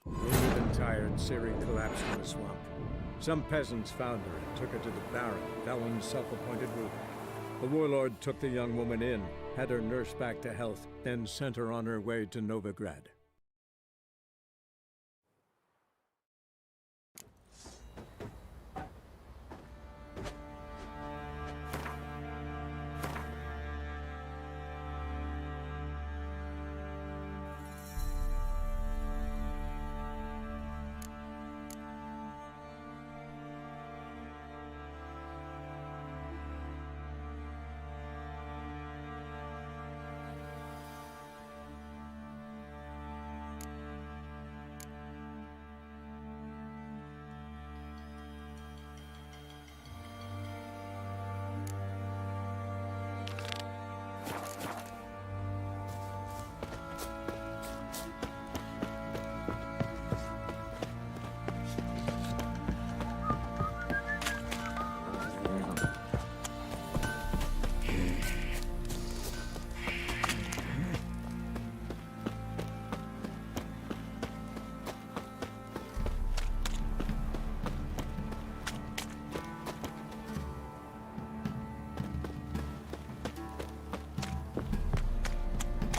Wounded and tired, Ciri collapsed in the swamp. Some peasants found her and took her to the Baron, Valen's self-appointed ruler. The warlord took the young woman in, had her nursed back to health, then sent her on her way to Novigrad.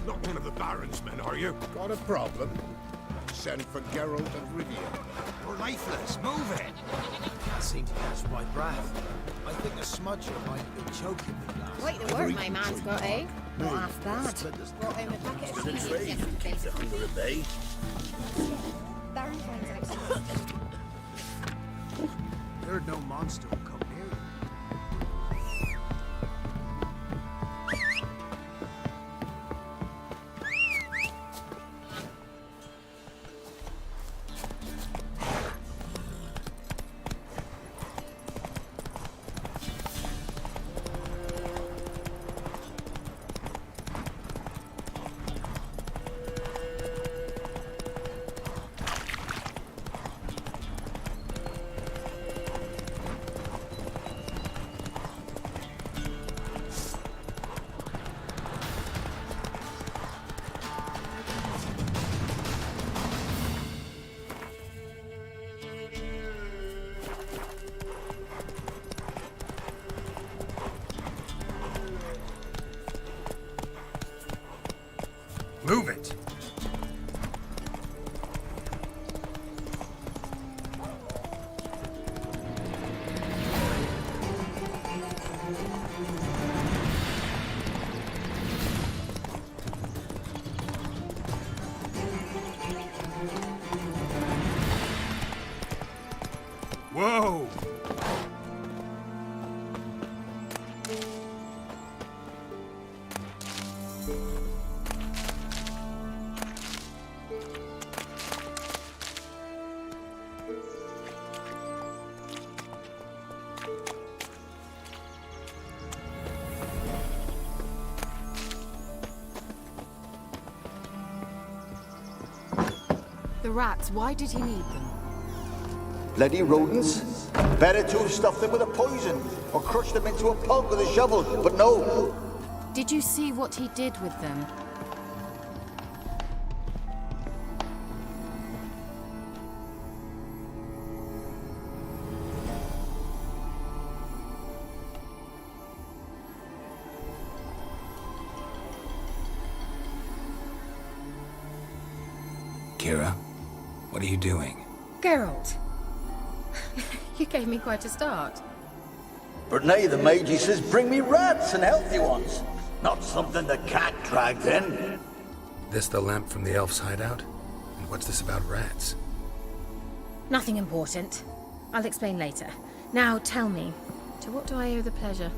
Not one of the Baron's men, are you? Got a problem? Send for Geralt and Rivia. You're lifeless. Move it. Can't seem to catch my breath. I think a smudger might be choking me last. Quite the work my man's got, eh? Not half bad. Brought home a packet of cheeses yesterday. Under a bay. Baron finds out something. Heard no monster will come near you. Move it. Whoa! The rats, why did he need them? Bloody rodents. Better to stuff them with a poison, or crush them into a pulp with a shovel, but no. Did you see what he did with them? Kira, what are you doing? Geralt! You gave me quite a start. But now the mage says bring me rats and healthy ones. Not something the cat dragged in. This the lamp from the elf's hideout? And what's this about rats? Nothing important. I'll explain later. Now tell me, to what do I owe the pleasure?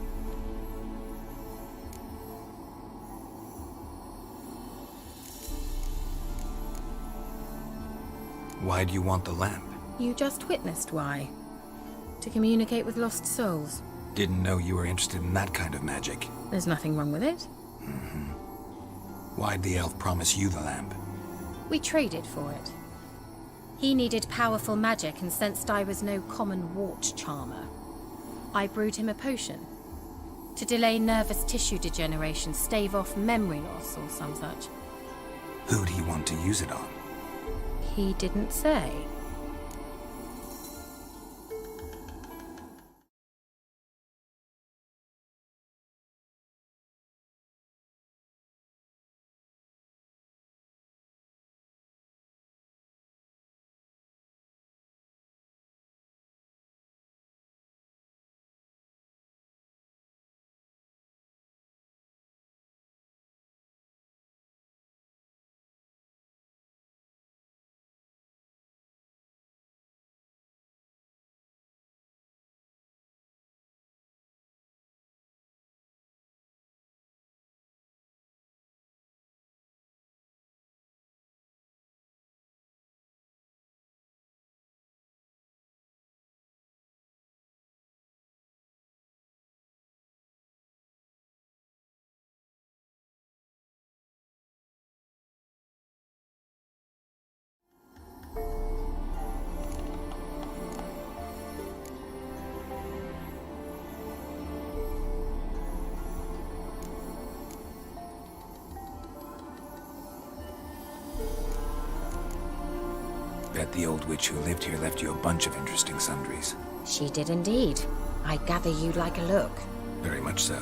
Why do you want the lamp? You just witnessed why. To communicate with lost souls. Didn't know you were interested in that kind of magic. There's nothing wrong with it. Why'd the elf promise you the lamp? We traded for it. He needed powerful magic and sensed I was no common wart charmer. I brewed him a potion. To delay nervous tissue degeneration, stave off memory loss or some such. Who'd he want to use it on? He didn't say. Bet the old witch who lived here left you a bunch of interesting sundries. She did indeed. I gather you'd like a look. Very much so.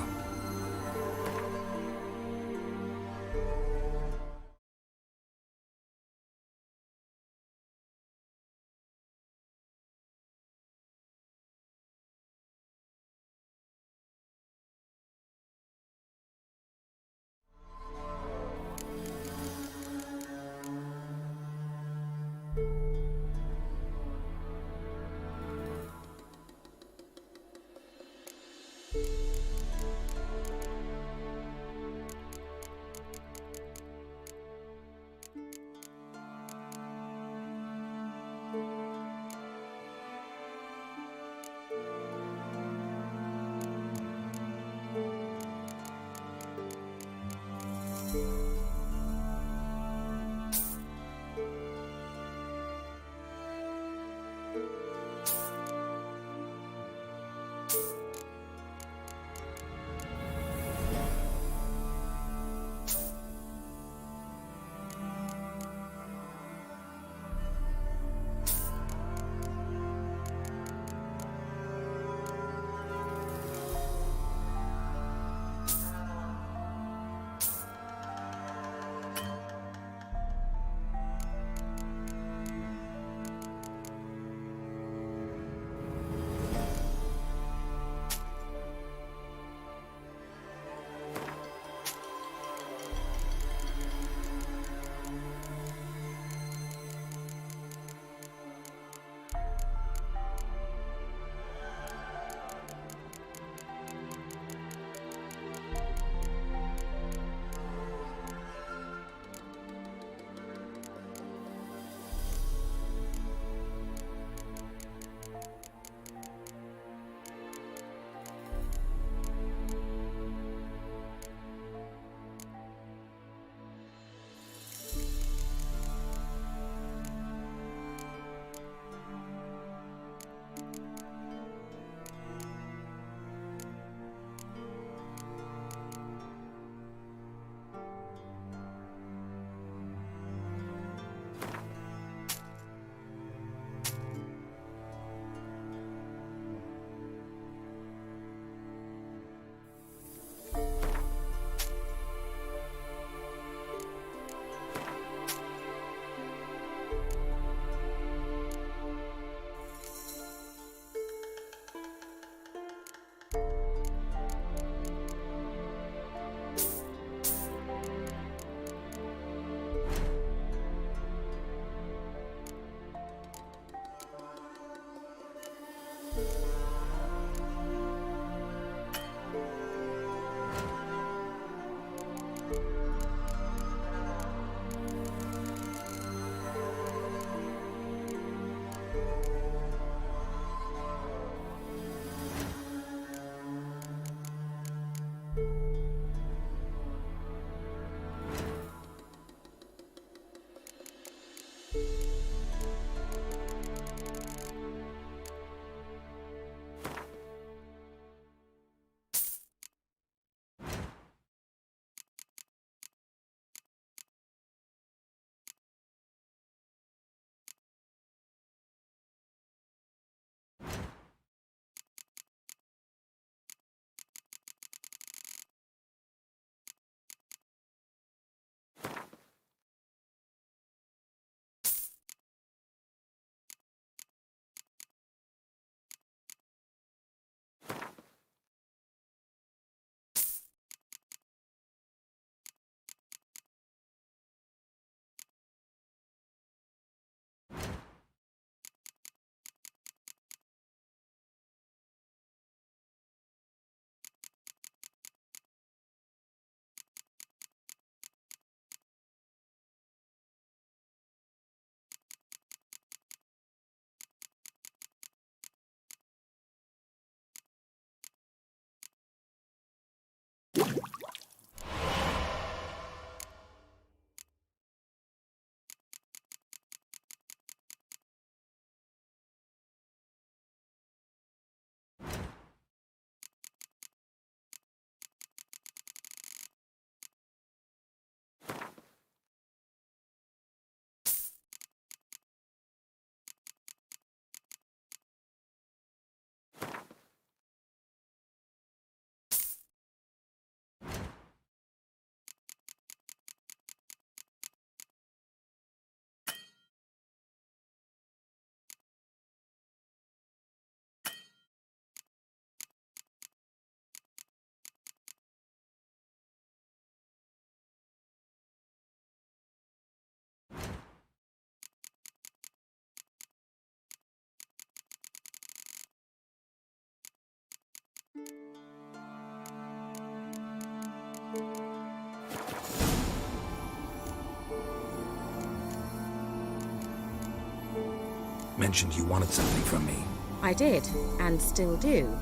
mentioned you wanted something from me. I did, and still do.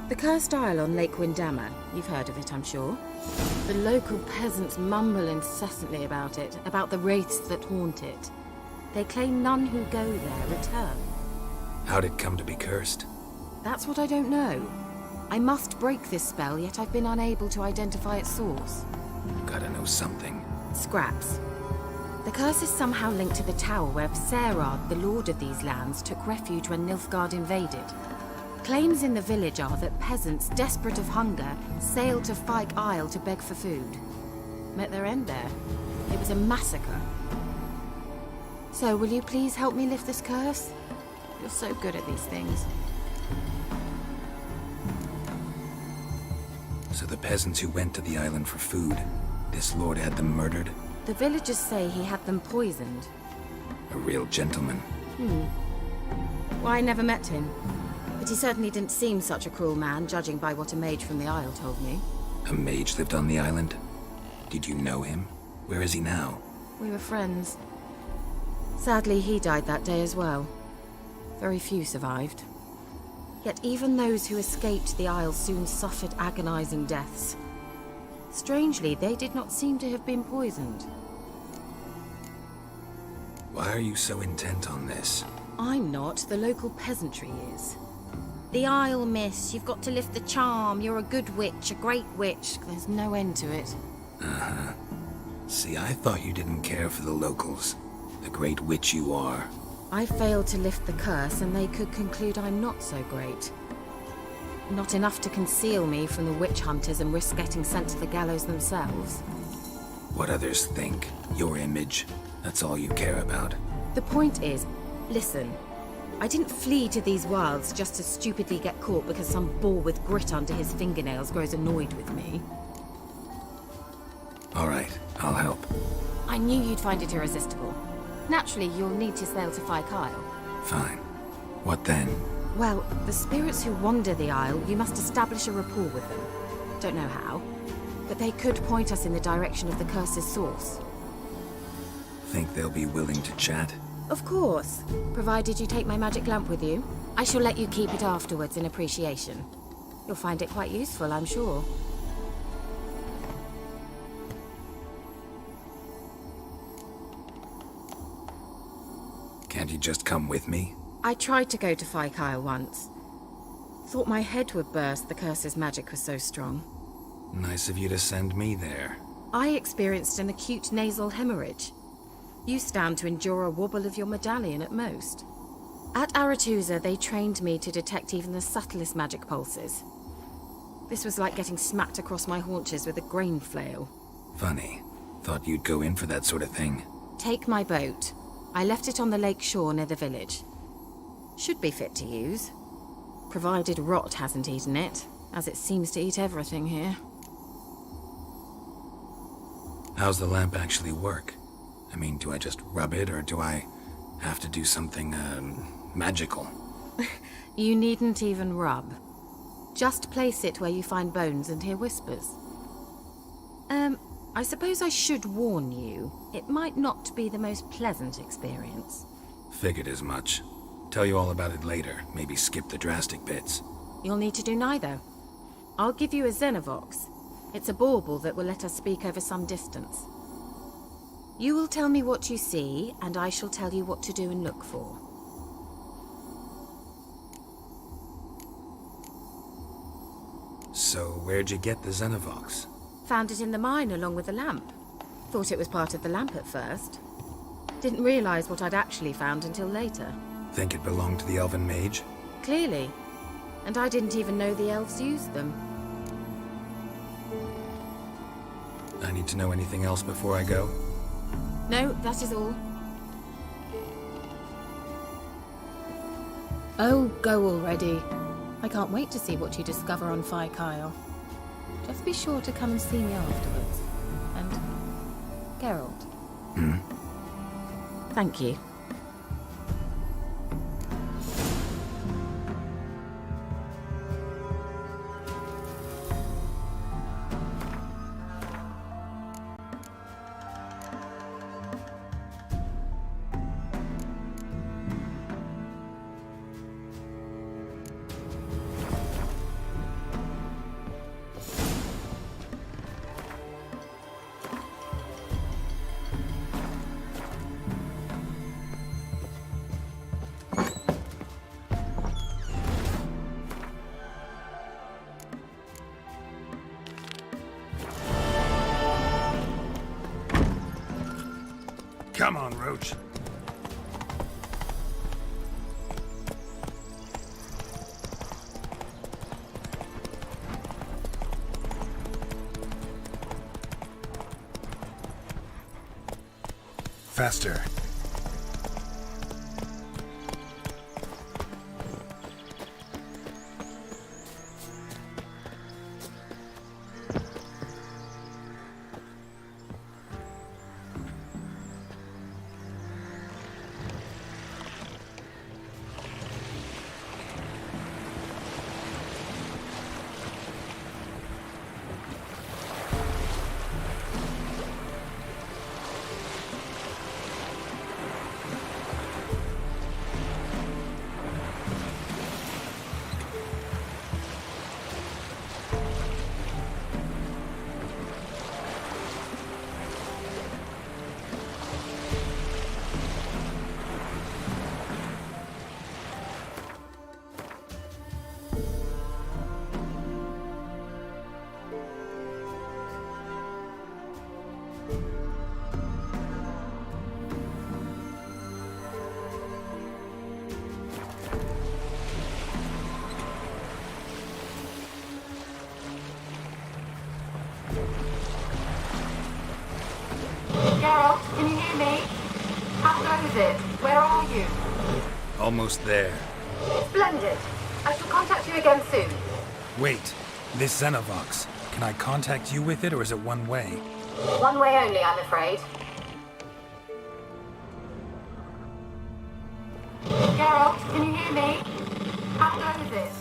The cursed isle on Lake Windammer. You've heard of it, I'm sure. The local peasants mumble incessantly about it, about the wraiths that haunt it. They claim none who go there return. How'd it come to be cursed? That's what I don't know. I must break this spell, yet I've been unable to identify its source. Gotta know something. Scraps. The curse is somehow linked to the tower where Serad, the lord of these lands, took refuge when Nilfgaard invaded. Claims in the village are that peasants, desperate of hunger, sailed to Fyke Isle to beg for food. Met their end there. It was a massacre. So, will you please help me lift this curse? You're so good at these things. So the peasants who went to the island for food, this lord had them murdered? The villagers say he had them poisoned. A real gentleman. Well, I never met him. But he certainly didn't seem such a cruel man, judging by what a mage from the Isle told me. A mage lived on the island? Did you know him? Where is he now? We were friends. Sadly, he died that day as well. Very few survived. Yet even those who escaped the Isle soon suffered agonizing deaths. Strangely, they did not seem to have been poisoned. Why are you so intent on this? I'm not, the local peasantry is. The Isle, miss. You've got to lift the charm. You're a good witch, a great witch. There's no end to it. Uh-huh. See, I thought you didn't care for the locals. The great witch you are. I failed to lift the curse, and they could conclude I'm not so great. Not enough to conceal me from the witch hunters and risk getting sent to the gallows themselves. What others think, your image, that's all you care about. The point is, listen, I didn't flee to these wilds just to stupidly get caught because some boar with grit under his fingernails grows annoyed with me. All right, I'll help. I knew you'd find it irresistible. Naturally, you'll need to sail to Fyke Isle. Fine. What then? Well, the spirits who wander the Isle, you must establish a rapport with them. Don't know how, but they could point us in the direction of the curse's source. Think they'll be willing to chat? Of course, provided you take my magic lamp with you. I shall let you keep it afterwards in appreciation. You'll find it quite useful, I'm sure. Can't you just come with me? I tried to go to Fyke Isle once. Thought my head would burst, the curse's magic was so strong. Nice of you to send me there. I experienced an acute nasal hemorrhage. You stand to endure a wobble of your medallion at most. At Aretusa, they trained me to detect even the subtlest magic pulses. This was like getting smacked across my haunches with a grain flail. Funny. Thought you'd go in for that sort of thing. Take my boat. I left it on the lake shore near the village. Should be fit to use. Provided rot hasn't eaten it, as it seems to eat everything here. How's the lamp actually work? I mean, do I just rub it, or do I have to do something, magical? You needn't even rub. Just place it where you find bones and hear whispers. I suppose I should warn you. It might not be the most pleasant experience. Figured as much. Tell you all about it later. Maybe skip the drastic bits. You'll need to do neither. I'll give you a Xenovox. It's a bauble that will let us speak over some distance. You will tell me what you see, and I shall tell you what to do and look for. So, where'd you get the Xenovox? Found it in the mine along with the lamp. Thought it was part of the lamp at first. Didn't realize what I'd actually found until later. Think it belonged to the elven mage? Clearly. And I didn't even know the elves used them. I need to know anything else before I go? No, that is all. Oh, go already. I can't wait to see what you discover on Fyke Isle. Just be sure to come and see me afterwards. And Geralt. Thank you. Come on, Roach. Faster. Geralt, can you hear me? How goes it? Where are you? Almost there. Splendid. I shall contact you again soon. Wait, this Xenovox. Can I contact you with it, or is it one way? One way only, I'm afraid. Geralt, can you hear me? How goes it?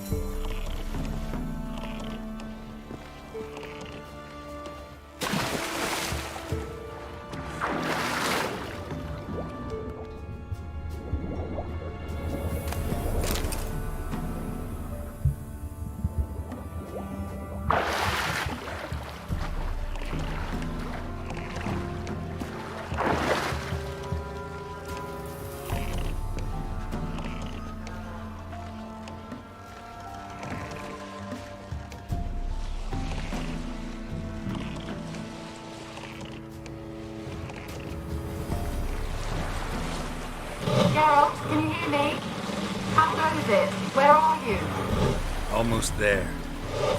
Geralt, can you hear me? How goes it? Where are you? Almost there.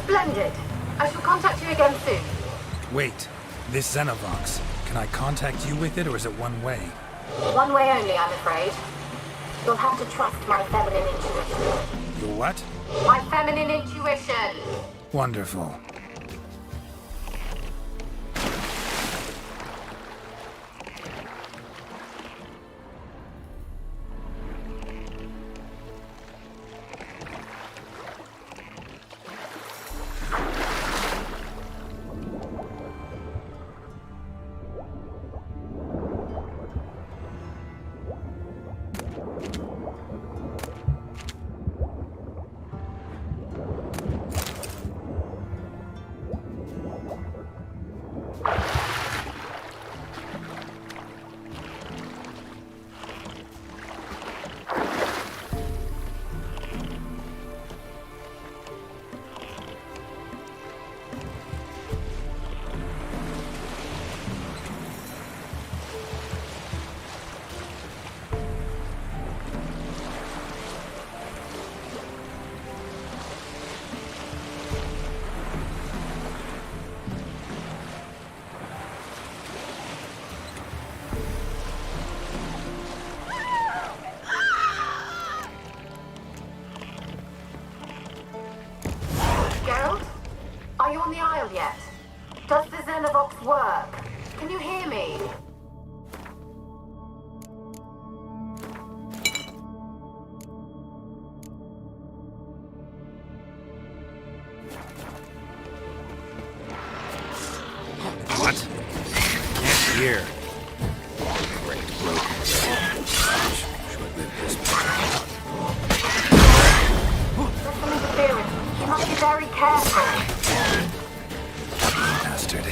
Splendid. I shall contact you again soon. Wait, this Xenovox. Can I contact you with it, or is it one way? One way only, I'm afraid. You'll have to trust my feminine intuition. Your what? My feminine intuition! Wonderful. Geralt? Are you on the Isle yet? Does the Xenovox work? Can you hear me? What? Can't hear. Wrecked, broken. Short-lived this There's some interference. You must be very careful. bastard.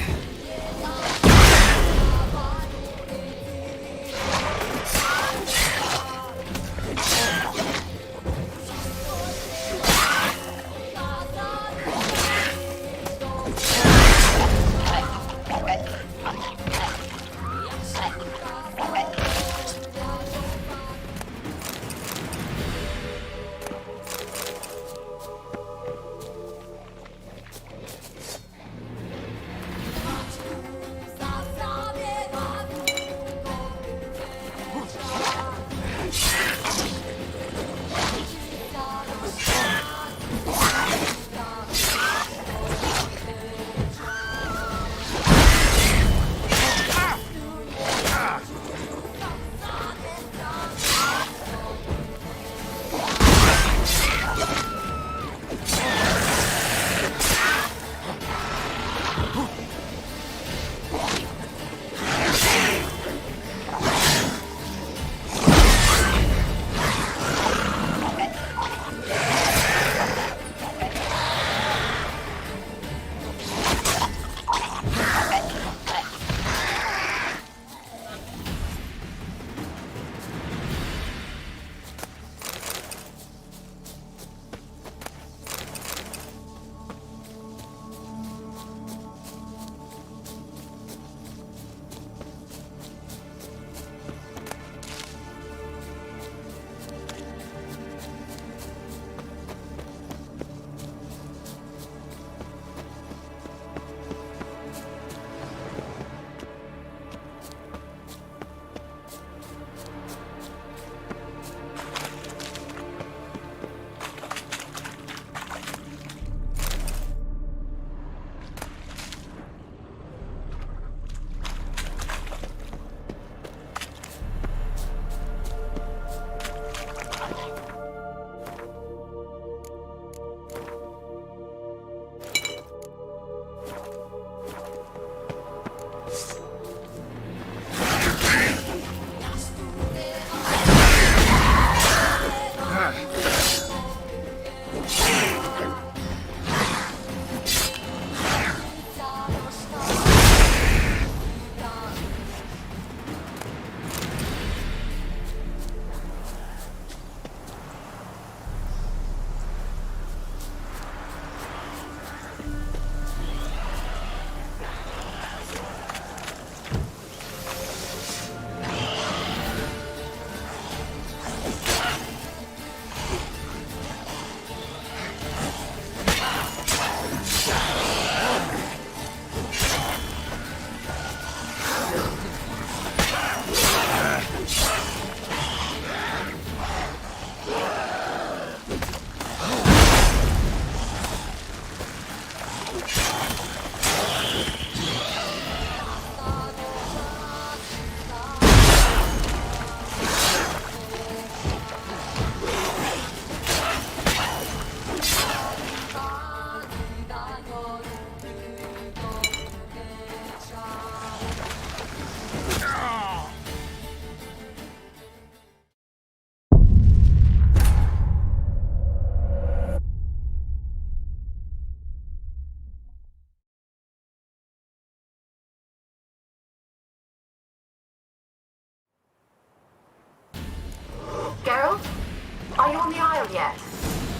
yet.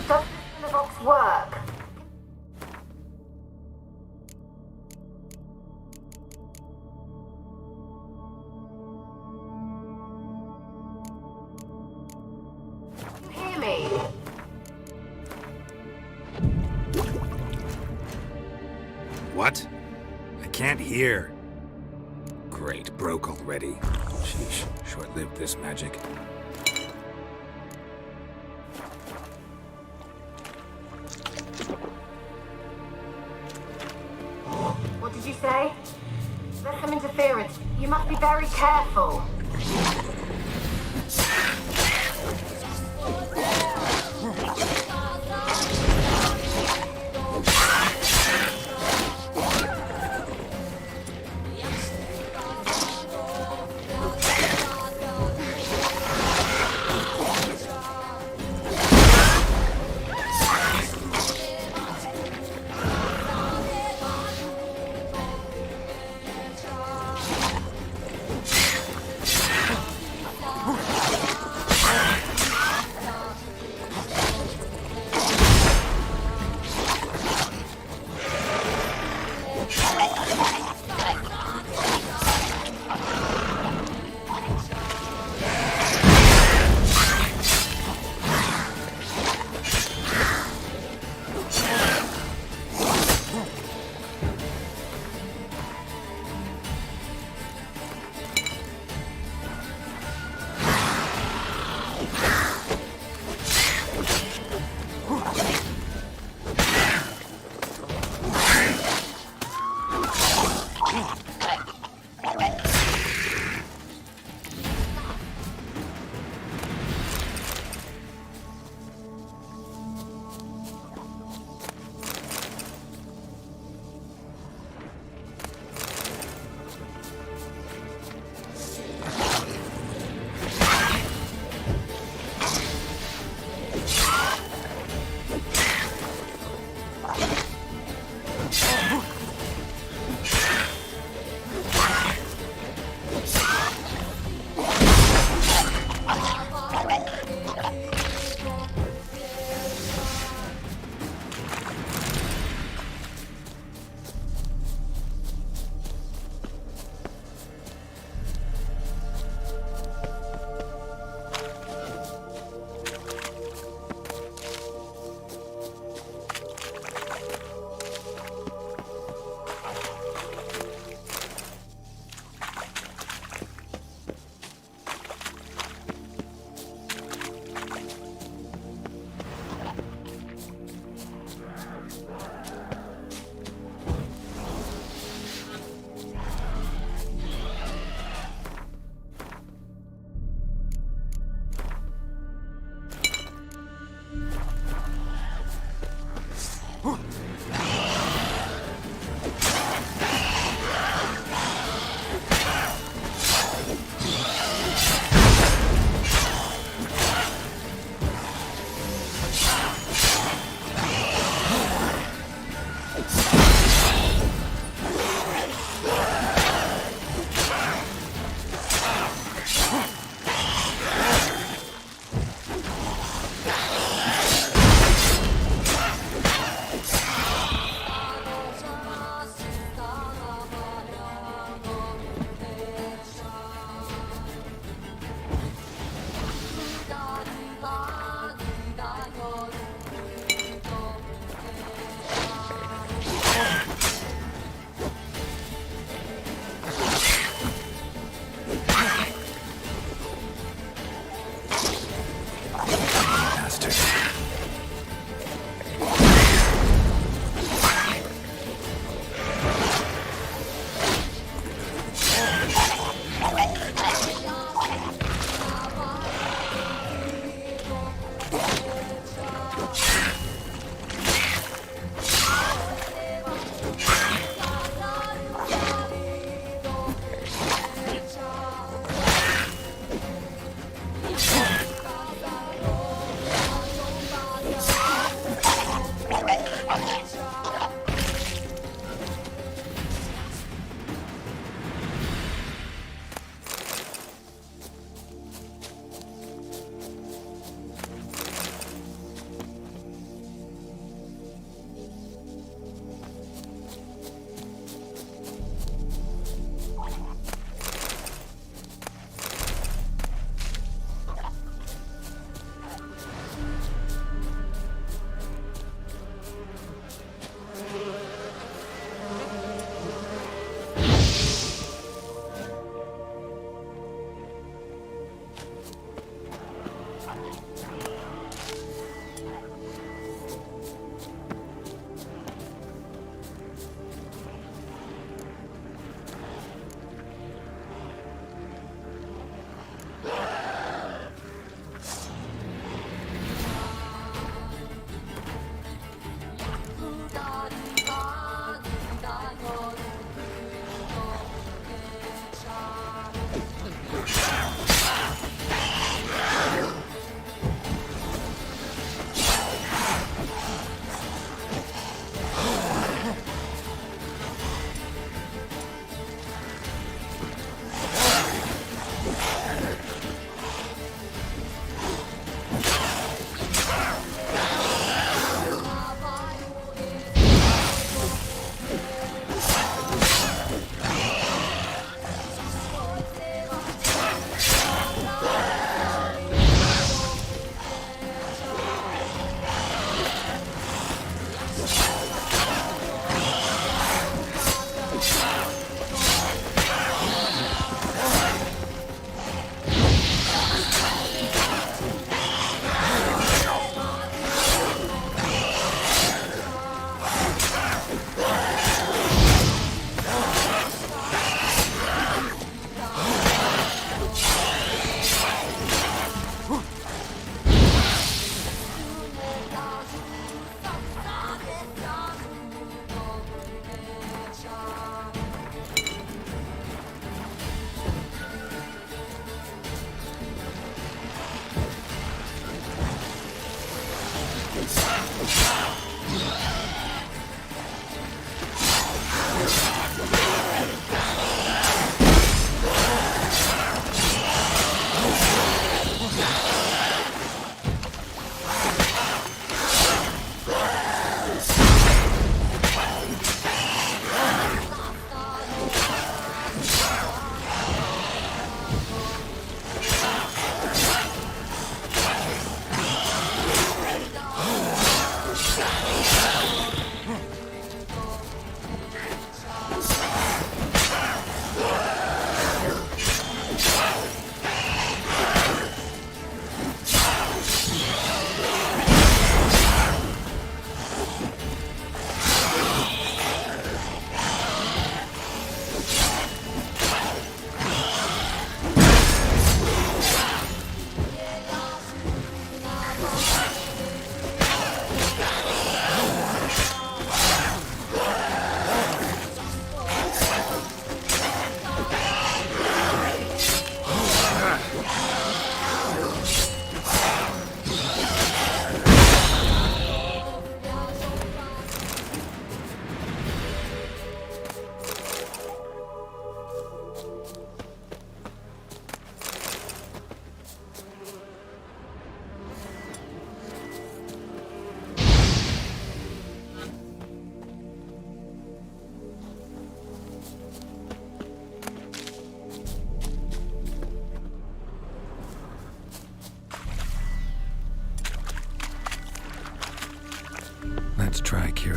Does the box work? Hear me? What? I can't hear. Great, broke already. Sheesh, short-lived this magic. What did you say? There's some interference. You must be very careful.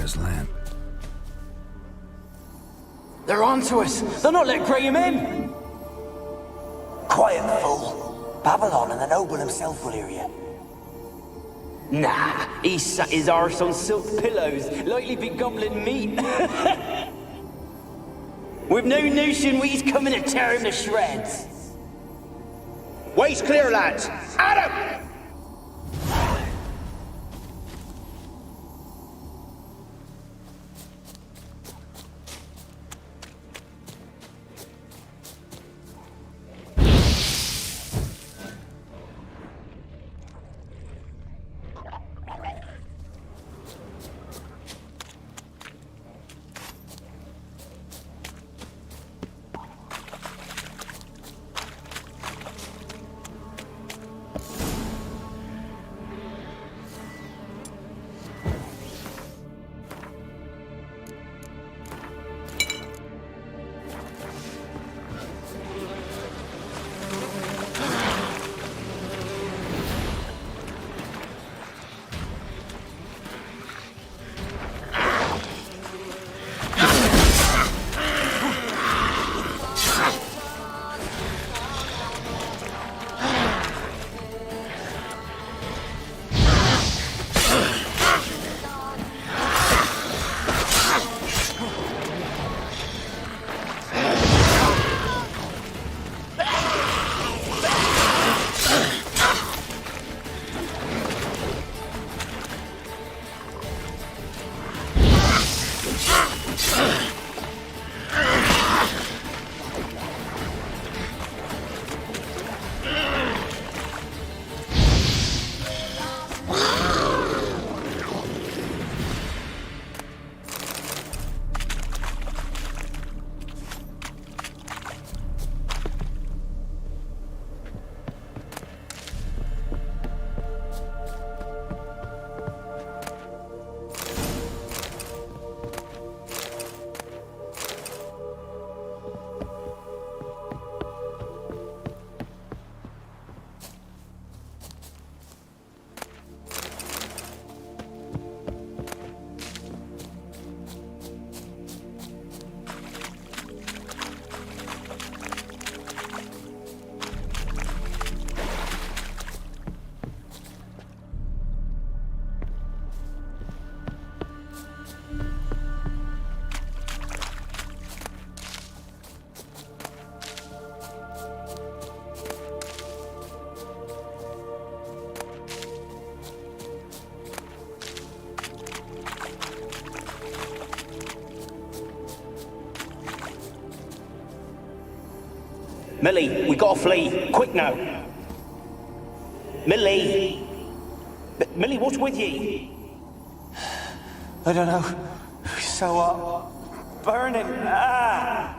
this lamp. They're onto us! They'll not let Graham in! Quiet, fool. Babylon and the noble himself will hear you. Nah, he sat his arse on silk pillows, likely be gobbling meat. We've no notion we's coming to tear him to shreds. Way's clear, lads! Adam! Millie, we gotta flee. Quick now. Millie! Millie, what's with ye? I don't know. So what? Burning. Ah!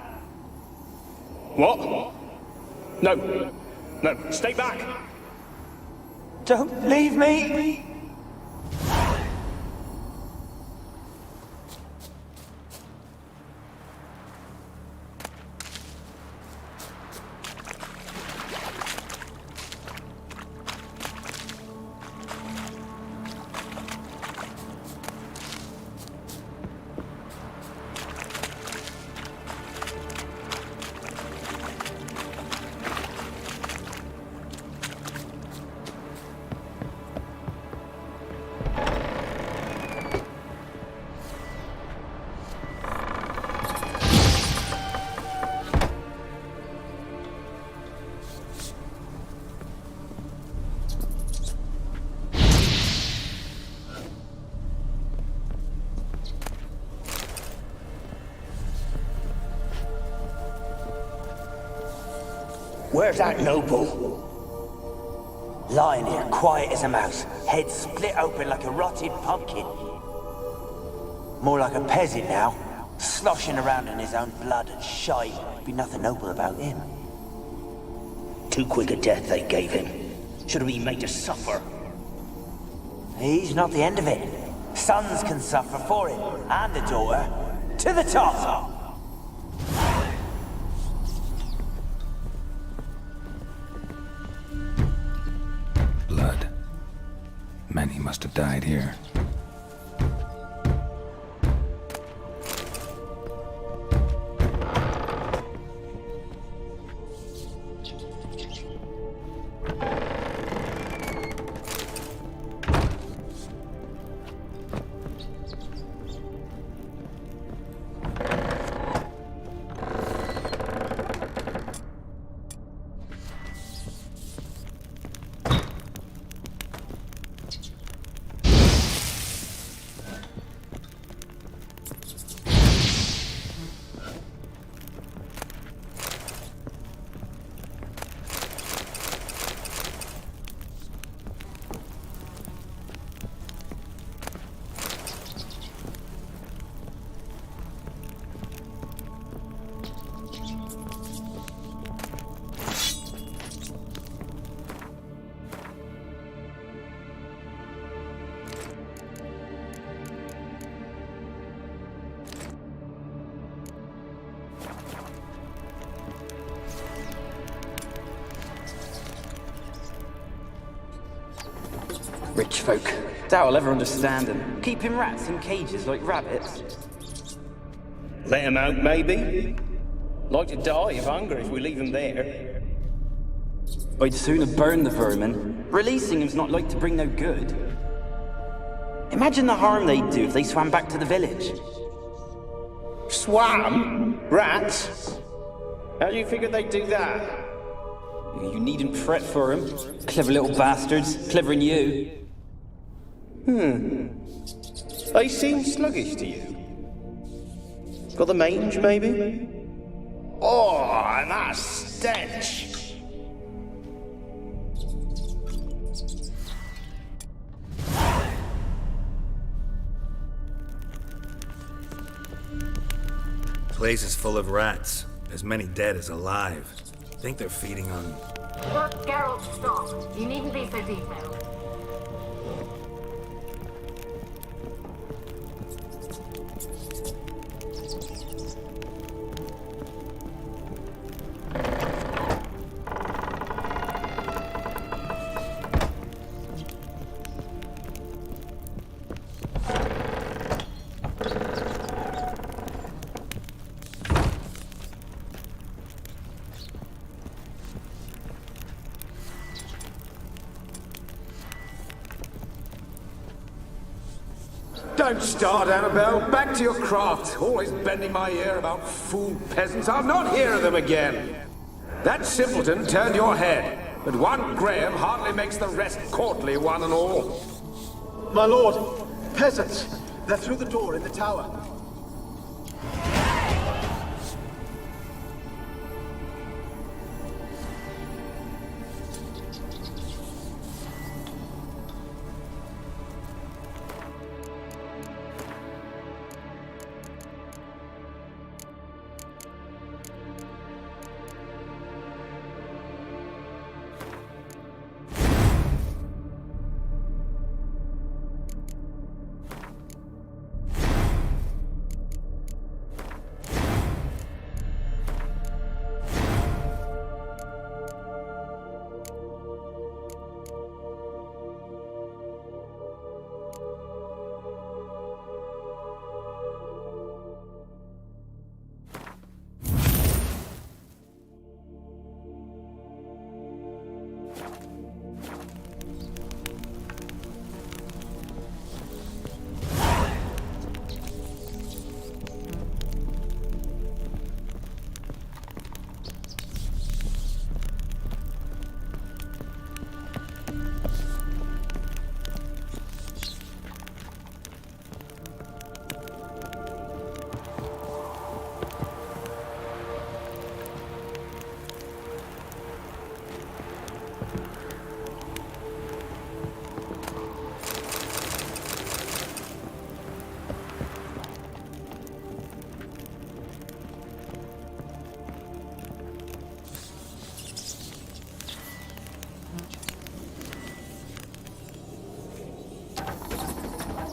What? No. No, stay back. Don't leave me! Where's that noble? Lying here, quiet as a mouse, head split open like a rotted pumpkin. More like a peasant now, sloshing around in his own blood and shite. Be nothing noble about him. Too quick a death they gave him. Should have been made to suffer. He's not the end of it. Sons can suffer for it, and a daughter. To the top! Blood. Many must have died here. Rich folk. Doubt I'll ever understand them. Keeping rats in cages like rabbits. Let them out, maybe? Like to die of hunger if we leave them there. I'd sooner burn the vermin. Releasing them's not like to bring no good. Imagine the harm they'd do if they swam back to the village. Swam? Rats? How do you figure they'd do that? You needn't fret for them. Clever little bastards. Clever than you. They seem sluggish to you. Got the mange, maybe? Oh, and that stench! Place is full of rats. As many dead as alive. Think they're feeding on... Look, Geralt, stop. You needn't be so detailed. Don't start, Annabelle. Back to your craft. Always bending my ear about fool peasants. I'll not hear of them again. That simpleton turned your head, but one Graham hardly makes the rest courtly, one and all. My lord, peasants. They're through the door in the tower.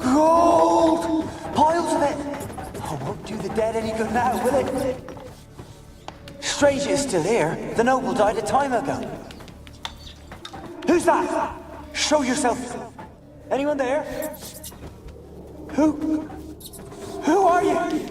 Gold! Piles of it! Oh, won't do the dead any good now, will it? Strange it's still here. The noble died a time ago. Who's that? Show yourself. Anyone there? Who are you?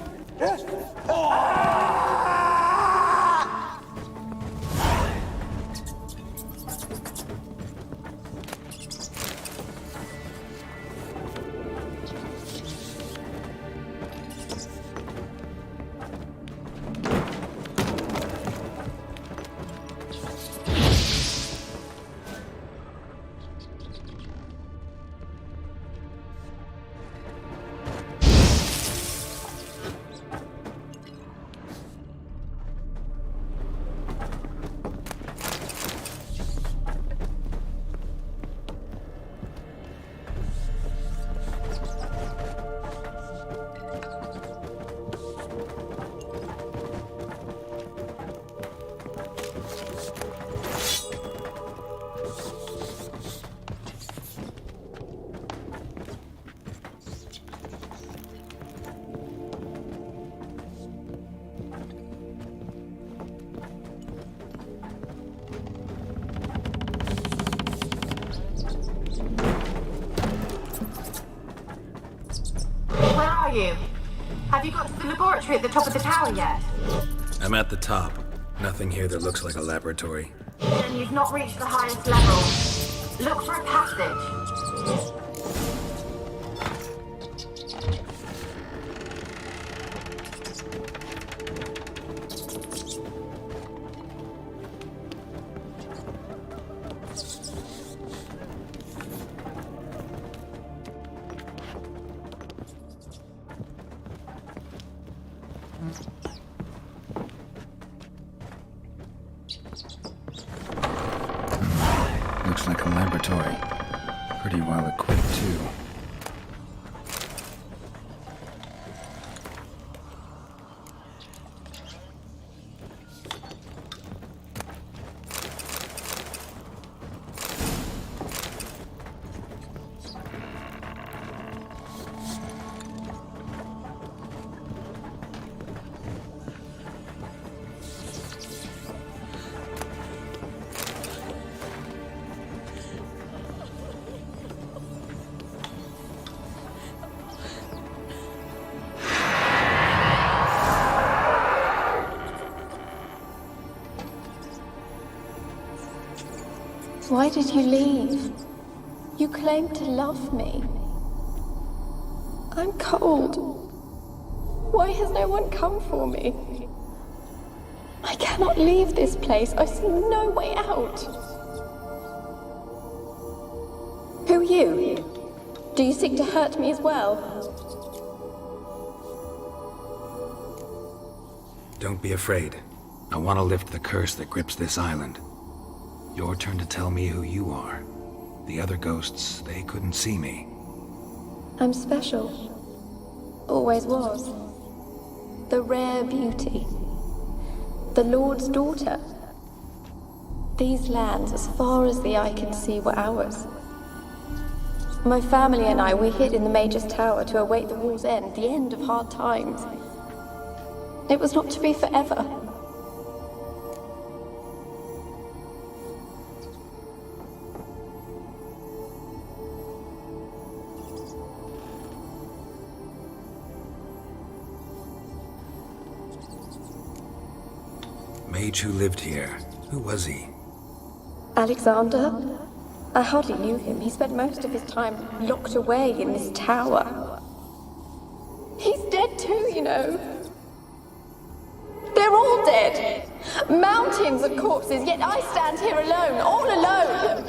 you? Have you got to the laboratory at the top of the tower yet? I'm at the top. Nothing here that looks like a laboratory. Then you've not reached the highest level. Look for a passage. Looks like a laboratory. Pretty well equipped, too. Why did you leave? You claimed to love me. I'm cold. Why has no one come for me? I cannot leave this place. I see no way out. Who are you? Do you seek to hurt me as well? Don't be afraid. I want to lift the curse that grips this island. Your turn to tell me who you are. The other ghosts, they couldn't see me. I'm special. Always was. The rare beauty. The Lord's daughter. These lands, as far as the eye could see, were ours. My family and I, we hid in the Mage's Tower to await the war's end, the end of hard times. It was not to be forever. Mage who lived here. Who was he? Alexander? I hardly knew him. He spent most of his time locked away in this tower. He's dead too, you know. They're all dead. Mountains of corpses, yet I stand here alone, all alone.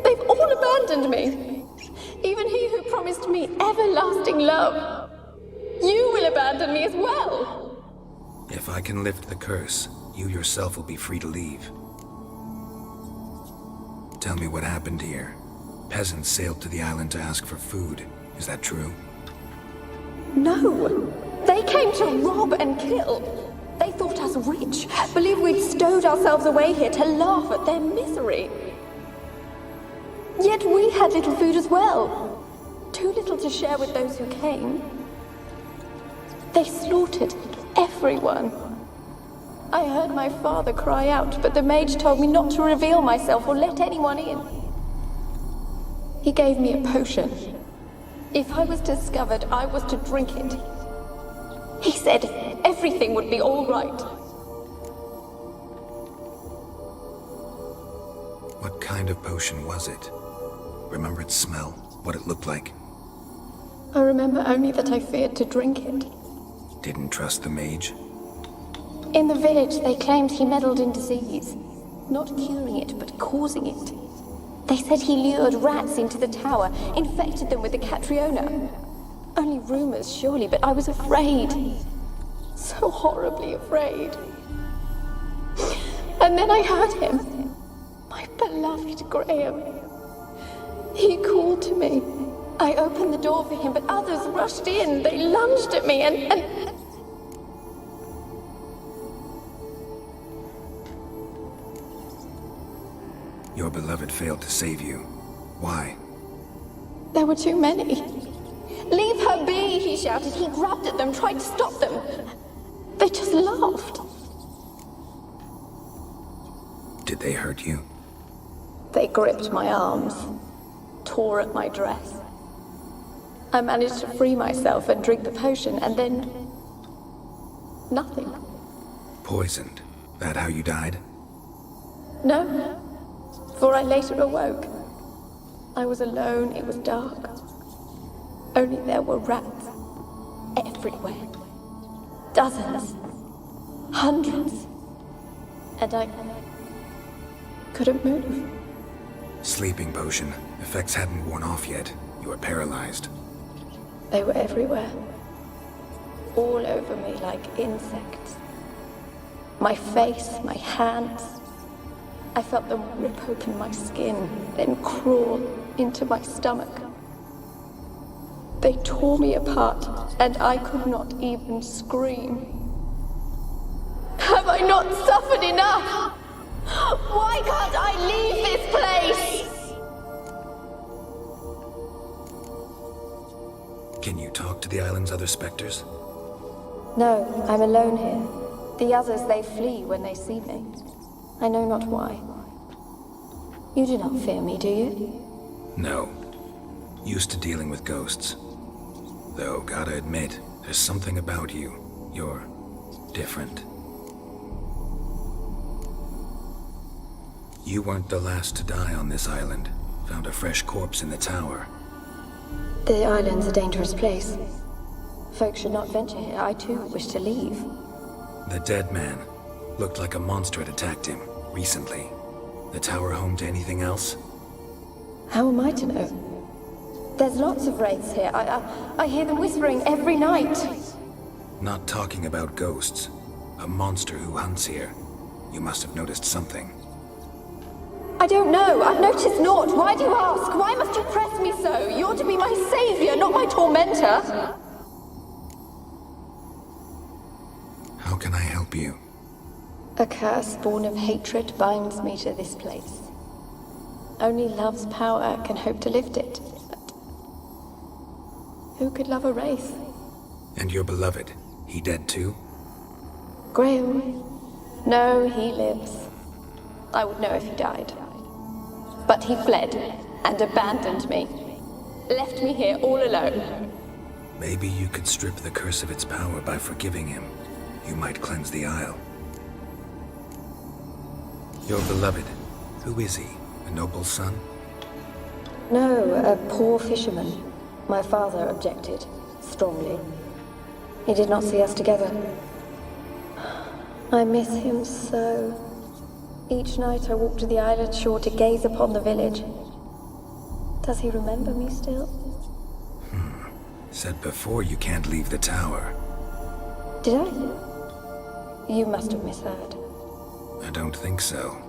They've all abandoned me. Even he who promised me everlasting love. You will abandon me as well. If I can lift the curse, you yourself will be free to leave. Tell me what happened here. Peasants sailed to the island to ask for food. Is that true? No. They came to rob and kill. They thought us rich, believed we'd stowed ourselves away here to laugh at their misery. Yet we had little food as well. Too little to share with those who came. They slaughtered everyone. I heard my father cry out, but the mage told me not to reveal myself or let anyone in. He gave me a potion. If I was discovered, I was to drink it. He said everything would be all right. What kind of potion was it? Remember its smell? What it looked like? I remember only that I feared to drink it. Didn't trust the mage? In the village, they claimed he meddled in disease. Not curing it, but causing it. They said he lured rats into the tower, infected them with the Catriona. Only rumors, surely, but I was afraid. So horribly afraid. And then I heard him. My beloved Graham. He called to me. I opened the door for him, but others rushed in. They lunged at me and... Your beloved failed to save you. Why? There were too many. Leave her be, he shouted. He grabbed at them, tried to stop them. They just laughed. Did they hurt you? They gripped my arms, tore at my dress. I managed to free myself and drink the potion, and then... nothing. Poisoned. That how you died? No, for I later awoke. I was alone, it was dark. Only there were rats everywhere. Dozens. Hundreds. And I couldn't move. Sleeping potion. Effects hadn't worn off yet. You were paralyzed. They were everywhere. All over me like insects. My face, my hands. I felt them rip open my skin, then crawl into my stomach. They tore me apart, and I could not even scream. Have I not suffered enough? Why can't I leave this place? Can you talk to the island's other specters? No, I'm alone here. The others, they flee when they see me. I know not why. You do not fear me, do you? No. Used to dealing with ghosts. Though, gotta admit, there's something about you. You're different. You weren't the last to die on this island. Found a fresh corpse in the tower. The island's a dangerous place. Folks should not venture here. I too wish to leave. The dead man. Looked like a monster had attacked him, recently. The tower home to anything else? How am I to know? There's lots of wraiths here. I hear them whispering every night. Not talking about ghosts. A monster who hunts here. You must have noticed something. I don't know. I've noticed naught. Why do you ask? Why must you press me so? You're to be my savior, not my tormentor. How can I help you? A curse born of hatred binds me to this place. Only love's power can hope to lift it. But who could love a wraith? And your beloved, he dead too? Grail? No, he lives. I would know if he died. But he fled and abandoned me. Left me here all alone. Maybe you could strip the curse of its power by forgiving him. You might cleanse the Isle. Your beloved, who is he? A noble son? No, a poor fisherman. My father objected, strongly. He did not see us together. I miss him so. Each night I walk to the island shore to gaze upon the village. Does he remember me still? Said before you can't leave the tower. Did I? You must have misheard. I don't think so.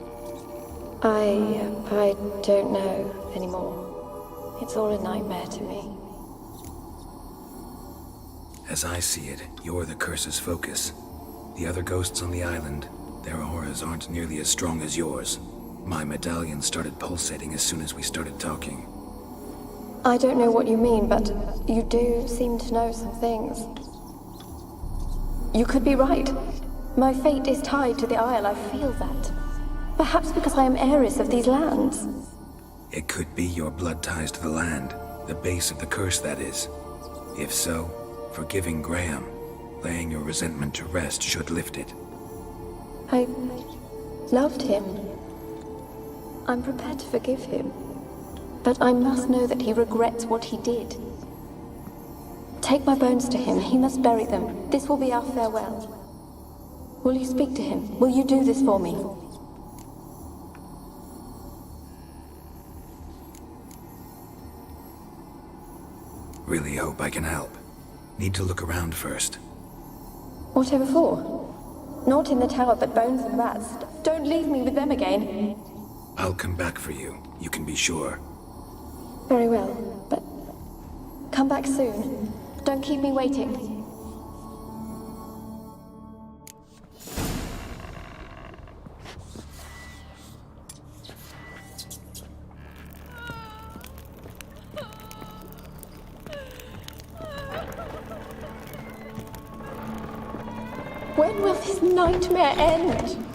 I don't know anymore. It's all a nightmare to me. As I see it, you're the curse's focus. The other ghosts on the island, their auras aren't nearly as strong as yours. My medallion started pulsating as soon as we started talking. I don't know what you mean, but you do seem to know some things. You could be right. My fate is tied to the Isle, I feel that. Perhaps because I am heiress of these lands. It could be your blood ties to the land, the base of the curse, that is. If so, forgiving Graham, laying your resentment to rest should lift it. I loved him. I'm prepared to forgive him. But I must know that he regrets what he did. Take my bones to him. He must bury them. This will be our farewell. Will you speak to him? Will you do this for me? Really hope I can help. Need to look around first. Whatever for? Not in the tower, but bones and rats. Don't leave me with them again. I'll come back for you, you can be sure. Very well, but come back soon. Don't keep me waiting. When will this nightmare end?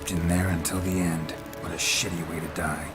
Kept in there until the end. What a shitty way to die.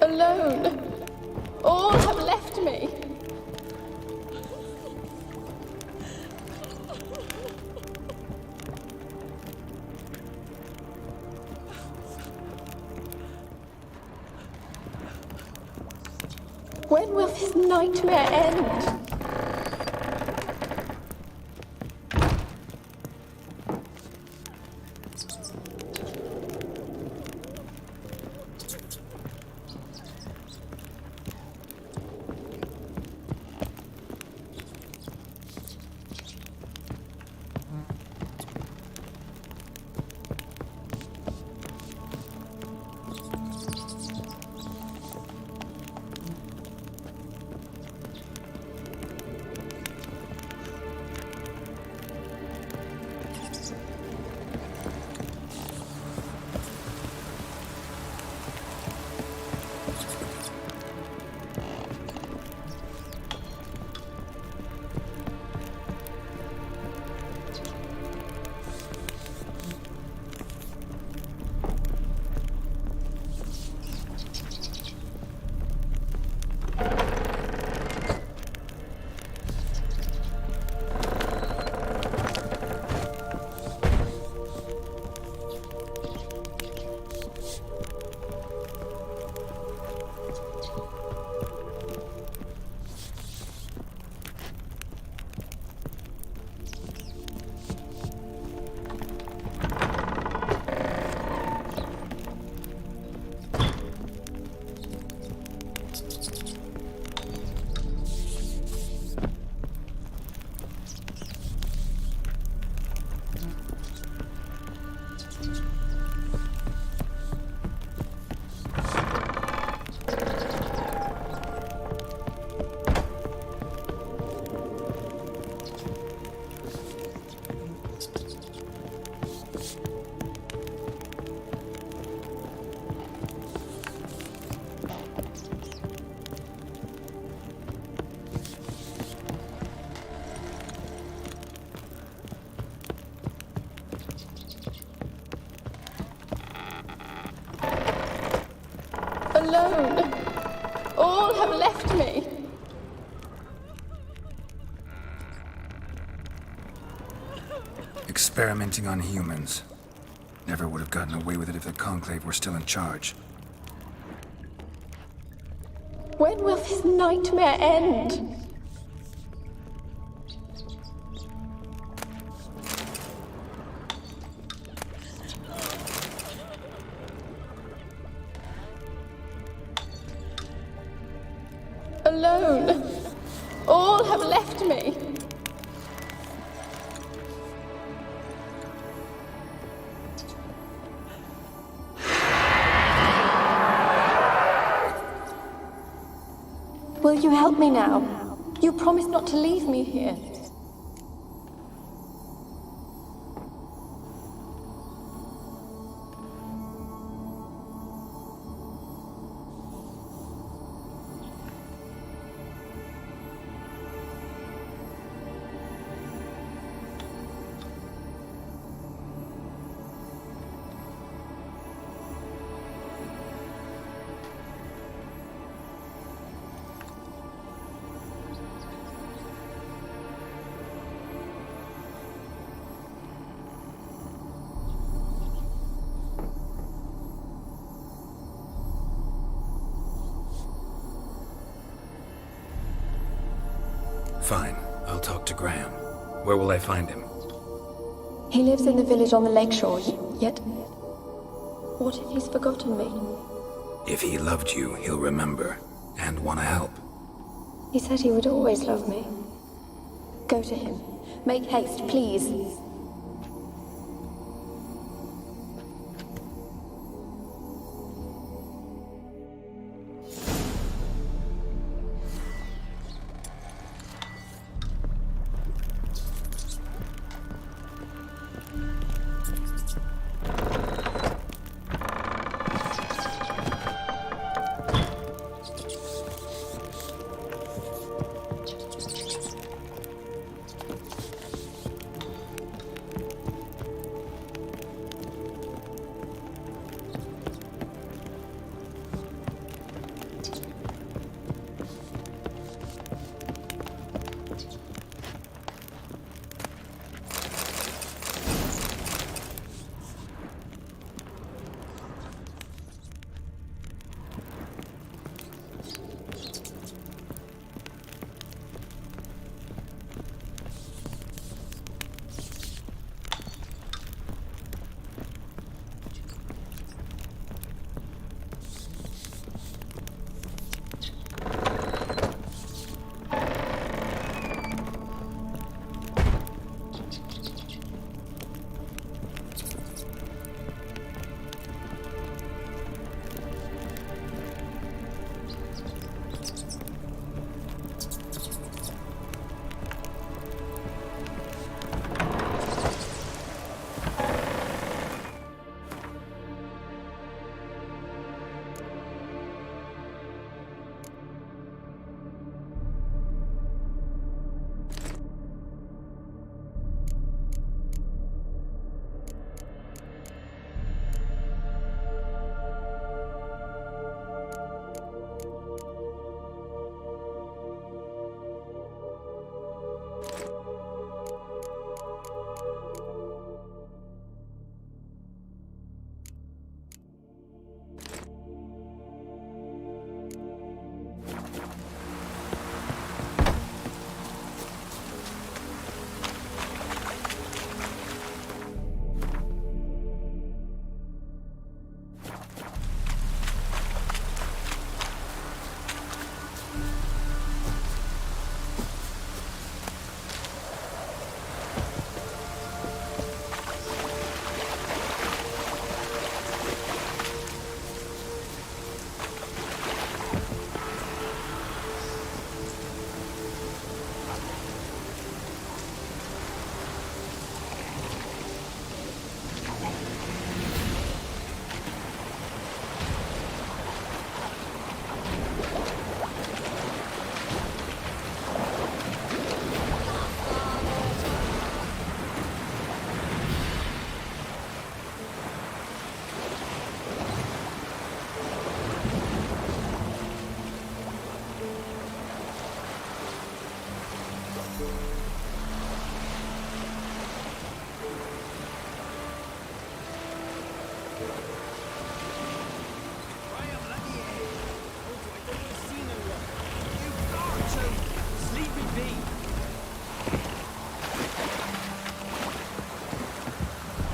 Alone. All have left me. When will this nightmare end? Alone. All have left me. Experimenting on humans. Never would have gotten away with it if the Conclave were still in charge. When will this nightmare end? Alone. All have left me. Will you help me now? You promised not to leave me here. Fine. I'll talk to Graham. Where will I find him? He lives in the village on the lakeshore, yet... What if he's forgotten me? If he loved you, he'll remember, and want to help. He said he would always love me. Go to him. Make haste, please.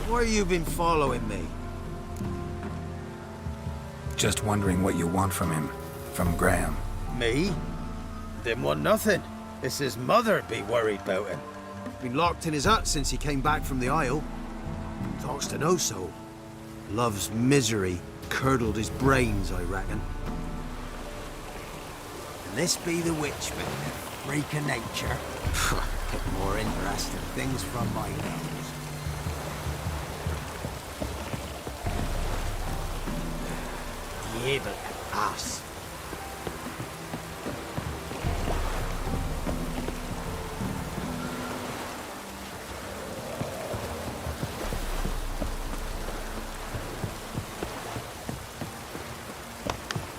Why you been following me? Just wondering what you want from him. From Graham. Me? Didn't want nothing. It's his mother be worried about him. Been locked in his hut since he came back from the Isle. Talks to no soul. Love's misery curdled his brains, I reckon. And this be the witch being a freak of nature. Get more interesting things from my nose. Evil ass.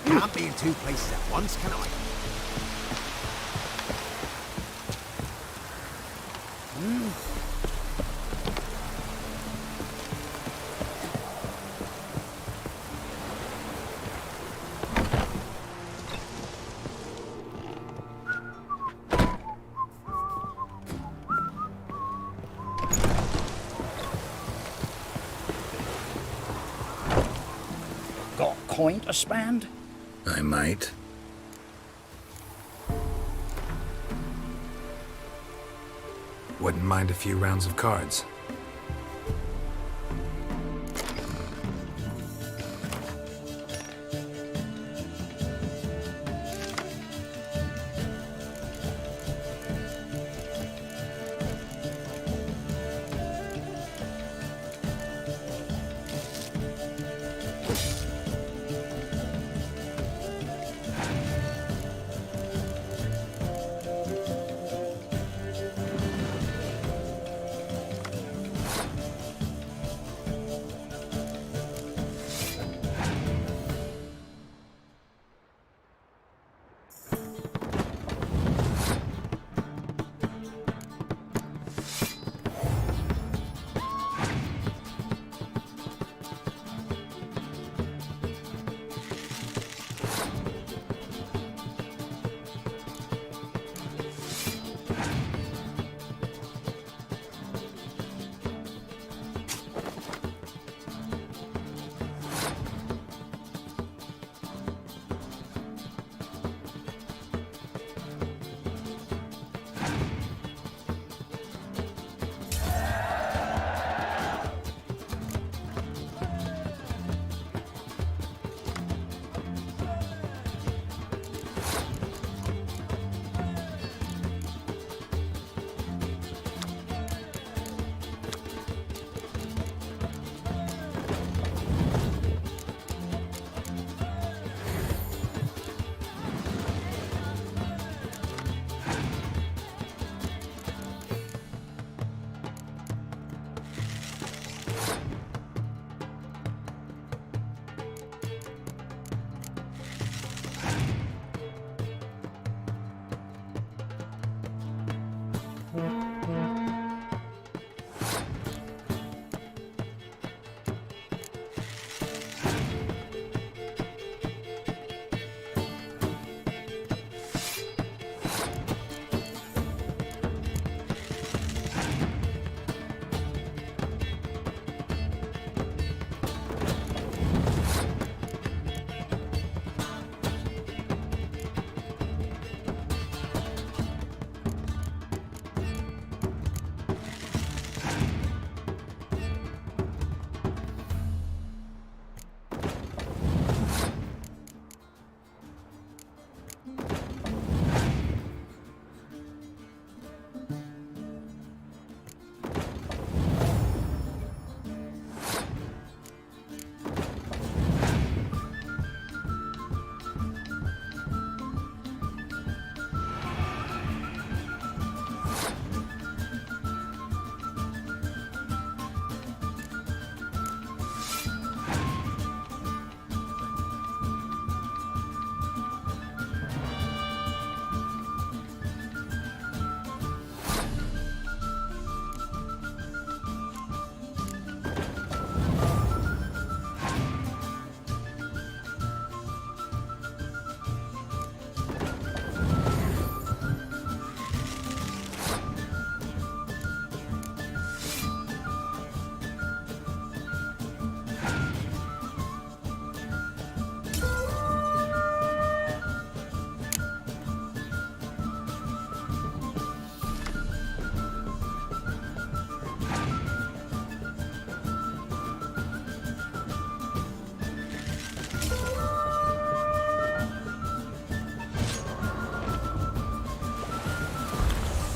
Can't be in two places at once, can I? coin to spend? I might. Wouldn't mind a few rounds of cards.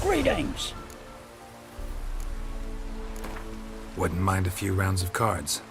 Greetings. Wouldn't mind a few rounds of cards.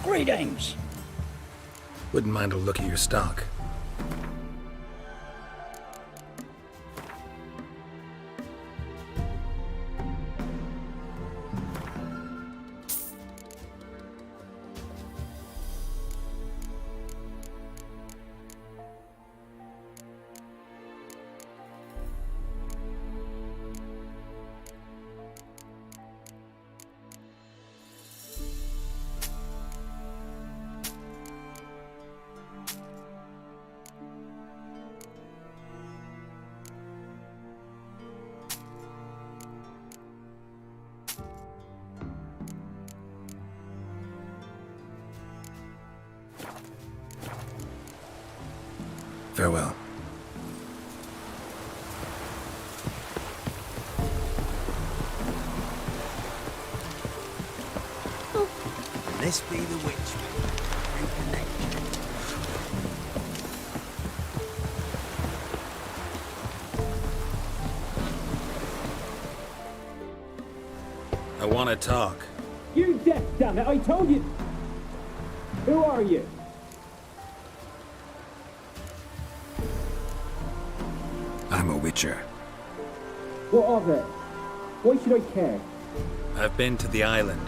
Greetings. Wouldn't mind a look at your stock. Farewell. This be the witch. I want to talk. You deaf, damn it! I told you. Who are you? I'm a witcher. What of it? Why should I care? I've been to the island.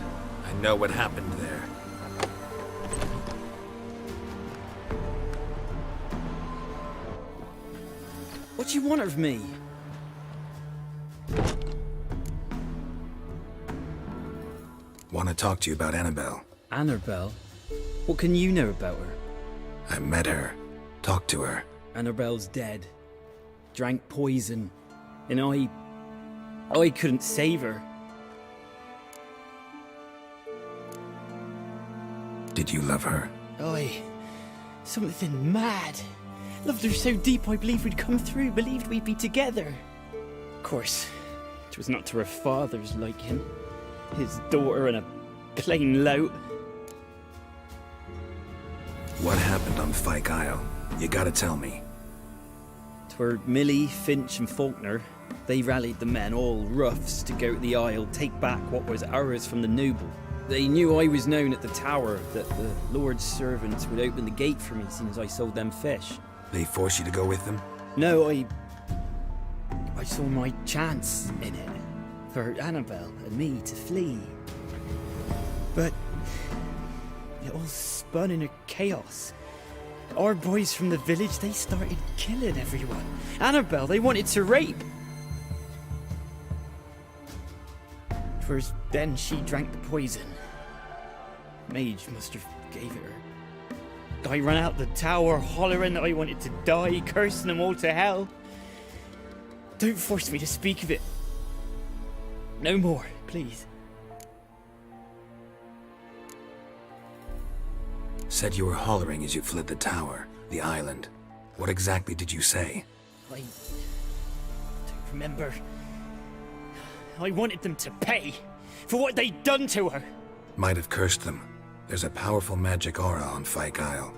I know what happened there. What do you want of me? Want to talk to you about Annabelle. Annabelle? What can you know about her? I met her. Talked to her. Annabelle's dead. Drank poison. And I couldn't save her. Did you love her? Something mad. Loved her so deep I believed we'd come through, believed we'd be together. Of course, it was not to her father's liking. His daughter and a plain lout. What happened on Fyke Isle? You gotta tell me. 'Twere Millie, Finch and Faulkner. They rallied the men, all roughs, to go to the Isle, take back what was ours from the noble. They knew I was known at the tower, that the Lord's servants would open the gate for me as soon as I sold them fish. They forced you to go with them? No, I saw my chance in it. For Annabelle and me to flee. But it all spun in a chaos. Our boys from the village, they started killing everyone. Annabelle, they wanted to rape. 'Twas then she drank the poison. Mage must have gave it her. I ran out the tower hollering that I wanted to die, cursing them all to hell. Don't force me to speak of it. No more, please. Said you were hollering as you fled the tower, the island. What exactly did you say? I don't remember. I wanted them to pay for what they'd done to her. Might have cursed them. There's a powerful magic aura on Fyke Isle.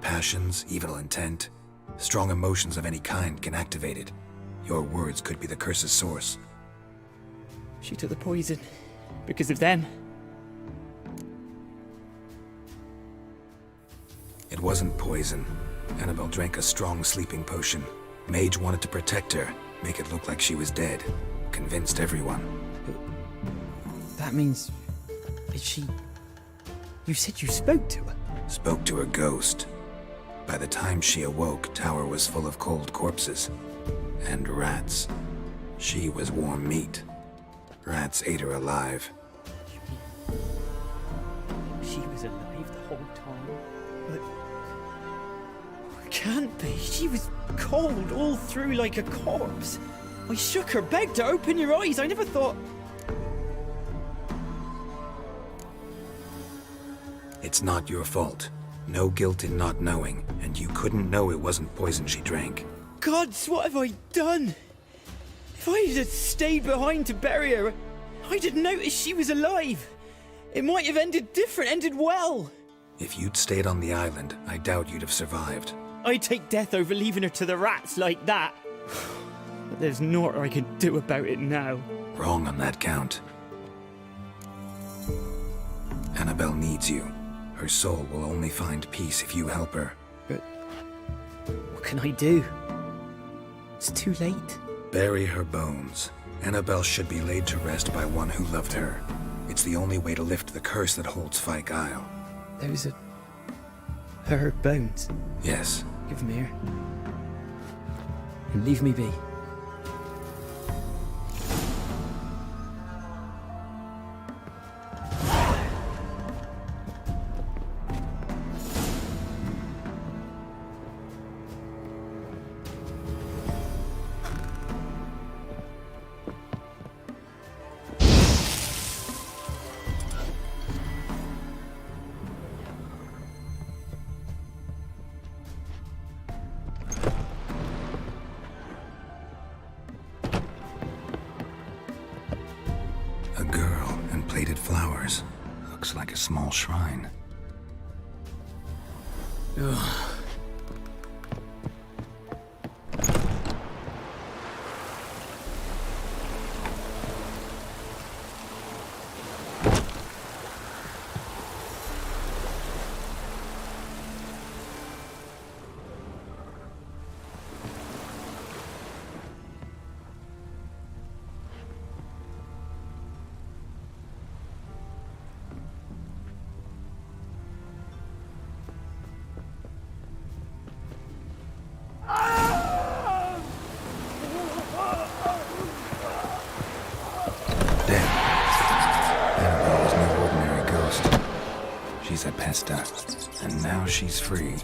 Passions, evil intent, strong emotions of any kind can activate it. Your words could be the curse's source. She took the poison because of them. It wasn't poison. Annabelle drank a strong sleeping potion. Mage wanted to protect her, make it look like she was dead. Convinced everyone. That means... Is she... You said you spoke to her? Spoke to her ghost. By the time she awoke, Tower was full of cold corpses. And rats. She was warm meat. Rats ate her alive. She was alive the whole time? But... Can't be. She was cold all through like a corpse. I shook her, begged her, open your eyes. I never thought... It's not your fault. No guilt in not knowing, and you couldn't know it wasn't poison she drank. Gods, what have I done? If I had stayed behind to bury her, I'd have noticed she was alive. It might have ended different, ended well. If you'd stayed on the island, I doubt you'd have survived. I'd take death over leaving her to the rats like that. But there's naught I can do about it now. Wrong on that count. Annabelle needs you. Her soul will only find peace if you help her. But what can I do? It's too late. Bury her bones. Annabelle should be laid to rest by one who loved her. It's the only way to lift the curse that holds Fyke Isle. Those are her bones. Yes. Give them here. And leave me be. A girl and plated flowers. Looks like a small shrine. Ugh. She's a pesta, and now she's free.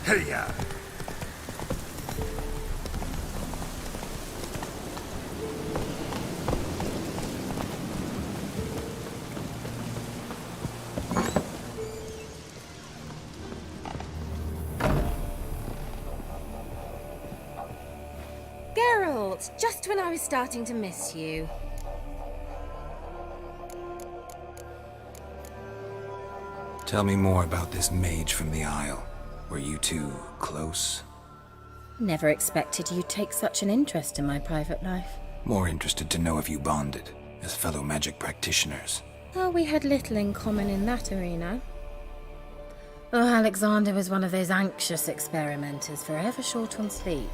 Hey-ya! Geralt, just when I was starting to miss you. Tell me more about this mage from the Isle. Were you two close? Never expected you'd take such an interest in my private life. More interested to know if you bonded, as fellow magic practitioners. Oh, we had little in common in that arena. Oh, Alexander was one of those anxious experimenters, forever short on sleep.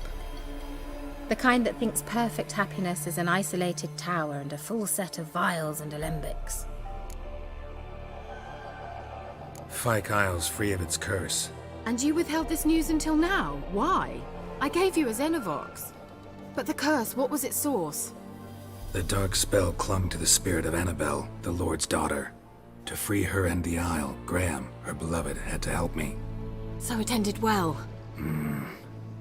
The kind that thinks perfect happiness is an isolated tower and a full set of vials and alembics. Fyke Isle's free of its curse. And you withheld this news until now? Why? I gave you a Xenovox. But the curse, what was its source? The dark spell clung to the spirit of Annabelle, the Lord's daughter. To free her and the Isle, Graham, her beloved, had to help me. So it ended well.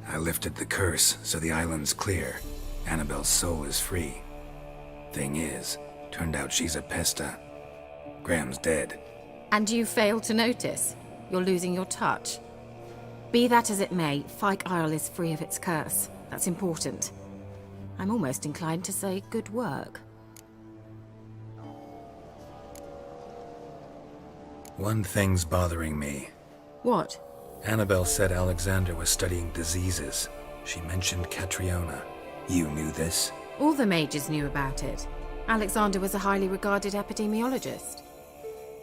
I lifted the curse, so the island's clear. Annabelle's soul is free. Thing is, turned out she's a pesta. Graham's dead. And you failed to notice? You're losing your touch. Be that as it may, Fyke Isle is free of its curse. That's important. I'm almost inclined to say good work. One thing's bothering me. What? Annabelle said Alexander was studying diseases. She mentioned Catriona. You knew this? All the mages knew about it. Alexander was a highly regarded epidemiologist.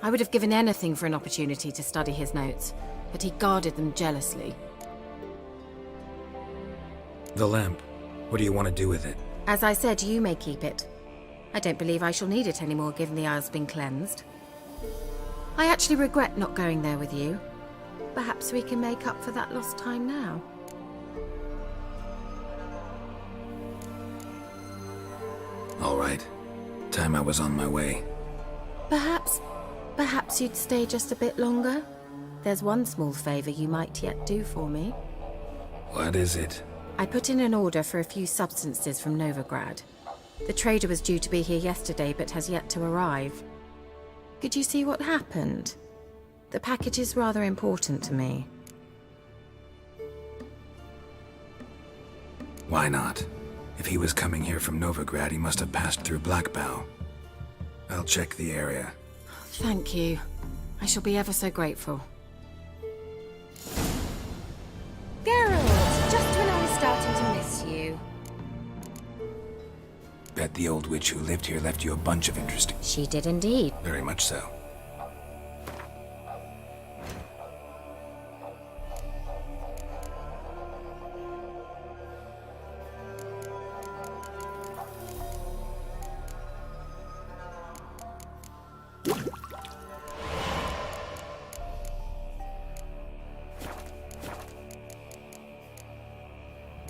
I would have given anything for an opportunity to study his notes, but he guarded them jealously. The lamp. What do you want to do with it? As I said, you may keep it. I don't believe I shall need it anymore, given the Isle's been cleansed. I actually regret not going there with you. Perhaps we can make up for that lost time now. All right. Time I was on my way. Perhaps you'd stay just a bit longer? There's one small favor you might yet do for me. What is it? I put in an order for a few substances from Novigrad. The trader was due to be here yesterday, but has yet to arrive. Could you see what happened? The package is rather important to me. Why not? If he was coming here from Novigrad, he must have passed through Blackbow. I'll check the area. Thank you. I shall be ever so grateful. Geralt, just when I was starting to miss you. Bet the old witch who lived here left you a bunch of interesting... She did indeed. Very much so.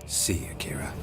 See, Akira.